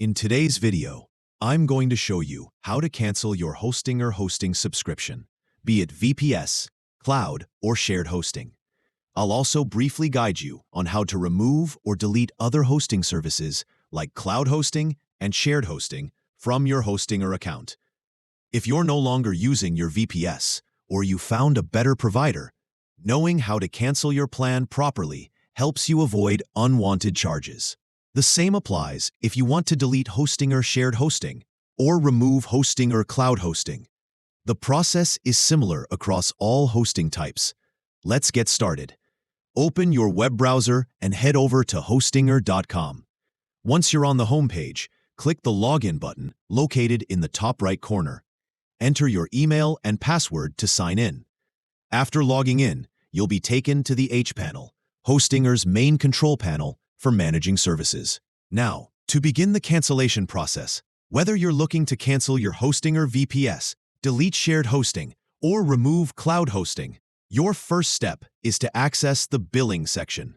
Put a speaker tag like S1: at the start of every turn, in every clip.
S1: In today's video, I'm going to show you how to cancel your Hostinger hosting subscription, be it VPS, cloud, or shared hosting. I'll also briefly guide you on how to remove or delete other hosting services like cloud hosting and shared hosting from your Hostinger account. If you're no longer using your VPS or you found a better provider, knowing how to cancel your plan properly helps you avoid unwanted charges. The same applies if you want to delete Hostinger shared hosting or remove Hostinger cloud hosting. The process is similar across all hosting types. Let's get started. Open your web browser and head over to hostinger.com. Once you're on the homepage, click the Login button located in the top right corner. Enter your email and password to sign in. After logging in, you'll be taken to the H panel, Hostinger's main control panel for managing services. Now, to begin the cancellation process, whether you're looking to cancel your Hostinger VPS, delete shared hosting, or remove cloud hosting, your first step is to access the billing section.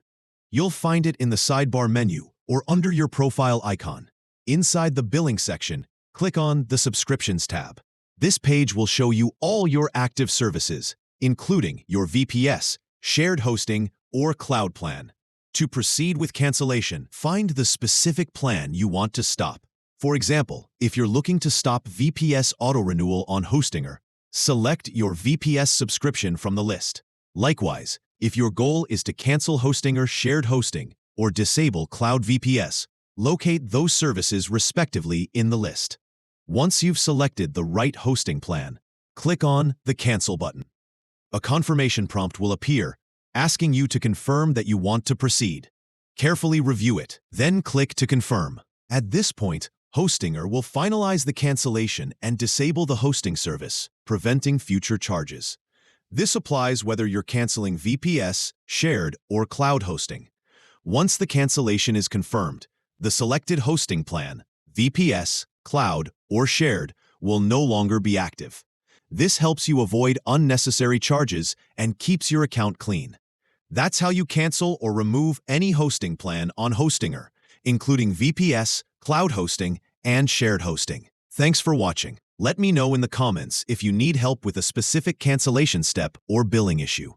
S1: You'll find it in the sidebar menu or under your profile icon. Inside the billing section, click on the Subscriptions tab. This page will show you all your active services, including your VPS, shared hosting, or cloud plan. To proceed with cancellation, find the specific plan you want to stop. For example, if you're looking to stop VPS auto-renewal on Hostinger, select your VPS subscription from the list. Likewise, if your goal is to cancel Hostinger shared hosting or disable cloud VPS, locate those services respectively in the list. Once you've selected the right hosting plan, click on the Cancel button. A confirmation prompt will appear, asking you to confirm that you want to proceed. Carefully review it, then click to confirm. At this point, Hostinger will finalize the cancellation and disable the hosting service, preventing future charges. This applies whether you're canceling VPS, shared, or cloud hosting. Once the cancellation is confirmed, the selected hosting plan, VPS, cloud, or shared, will no longer be active. This helps you avoid unnecessary charges and keeps your account clean. That's how you cancel or remove any hosting plan on Hostinger, including VPS, cloud hosting, and shared hosting. Thanks for watching. Let me know in the comments if you need help with a specific cancellation step or billing issue.